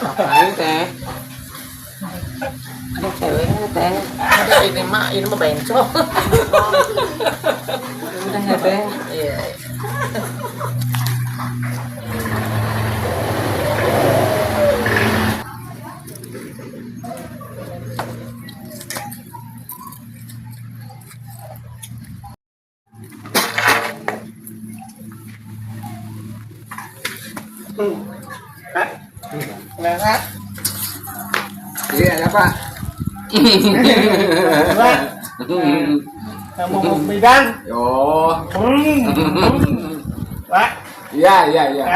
Ngapain teh? Ada ceweknya teh. Ada ini mah bencong. Udah ya teh. Iya. Kenapa? Iya, ada Pak. Kamu mau bidang? Yo. Pak, Iya. Iya.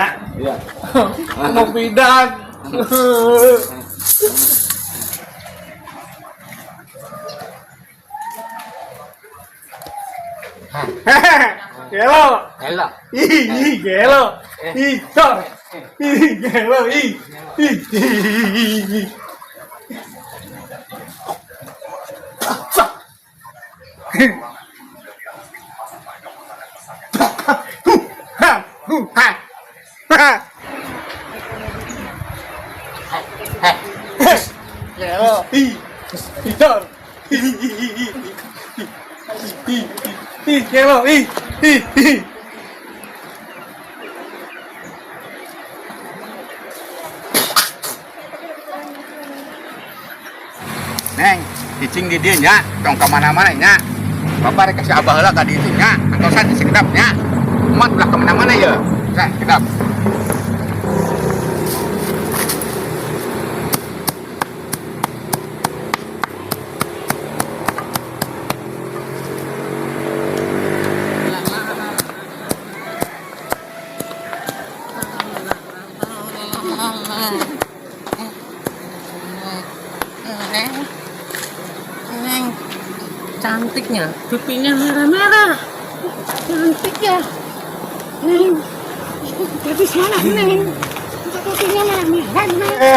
mau bidang. Gelo. Hello. Ih, gelo. Ih, tor. Ih, gelo. Ih. Gelo. Ih. Tor. Ih, gelo. Ih. Neng, cicing di dia nya, tong kemana-mana nya. Bapak rek kasih abah heula ka ditu nya, atau saya sekedap nya. Umat belah kemana-mana ya, saya sekedap. Cantiknya, pipinya merah-merah. Cantik ya. Neng. Tapi sana Neng. Pipinya merah-merah.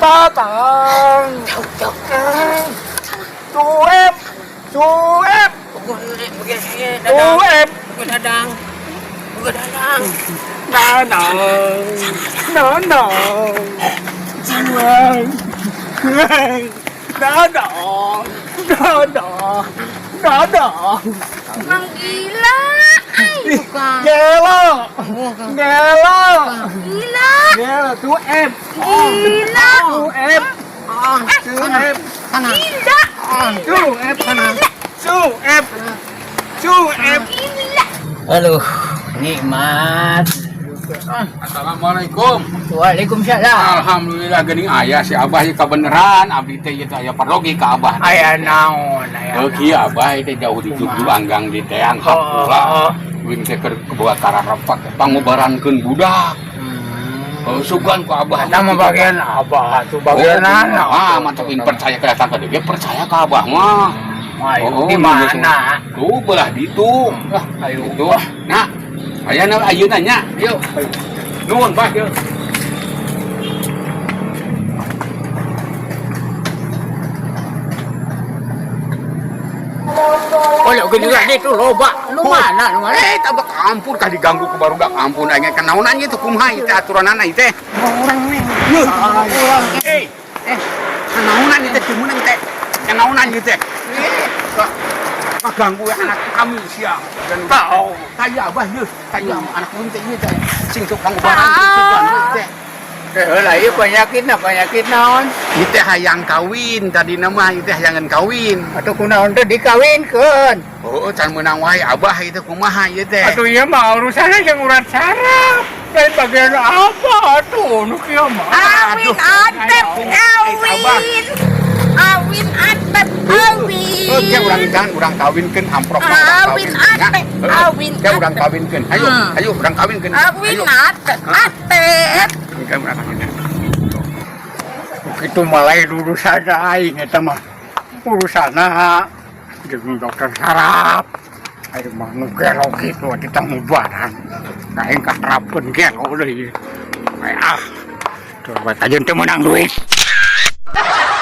Patang. Cok. Cuep. Dadang. Mang gila, bukan. Gelo. Gila, Gelo. Cuep. gila. Cuep. Cuep. Aduh, nikmat. Assalamualaikum. Waalaikumsalam. Alhamdulillah geuning aya si abah ieu kabeneran, abdi teh ieu aya perlogi ka abah. Aya naon Oh kieu abah teh jauh di tujuh anggang di teang kapula. Wing teh keur kebawa kararepak pangobarankeun budak. Sugan ku abah. Eta mah bagian abah tuh bagian mantap percaya ka eta teh percaya ka abah mah. Ayo di mana? Tuh belah ditu. Ayo Tuh. Nah, ayeuna ayeuna nya. Yuk. Nuhun Pak. Yuk. Oh, ya gini lah itu loba. Lu mana? Tabak ampun kali diganggu ku barudak ampun anya kenaunan ieu teh kumaha ieu teh aturanana ieu teh. Orang nih. Kenaunan ieu teh kumaha teh. Kenaunan ieu teh. Ganggu anak kami sia. Dan tahu kaya abah ieu, kaya anak mun teh ieu teh. Sing sok pangobaran teh. Heula ieu penyakit naon? Ieu teh hayang kawin tadi nama ieu teh hayangan kawin. Atuh kunaon teh dikawinkeun. Oh, can meunang wae abah ieu teh kumaha ieu teh. Atuh ieu mah urusanna jeung urang saraf. Lain bagian apa atuh nu kieu mah? Awin atep kawin. Awin atep kawin. Oke, urang kawinkeun amprok Awin atep awin. Oke, urang kawinkeun. Ayo urang kawinkeun. Awin atep atep. Oke, urang kawinkeun. Kitu mah lain urusan aing eta mah. Urusanna jeung dokter saraf. Ayo mah nu gelo kitu kita ngubaran. Aing katerapkeun gelo deui. Tuh bae tajeun teh meunang duit. Nya.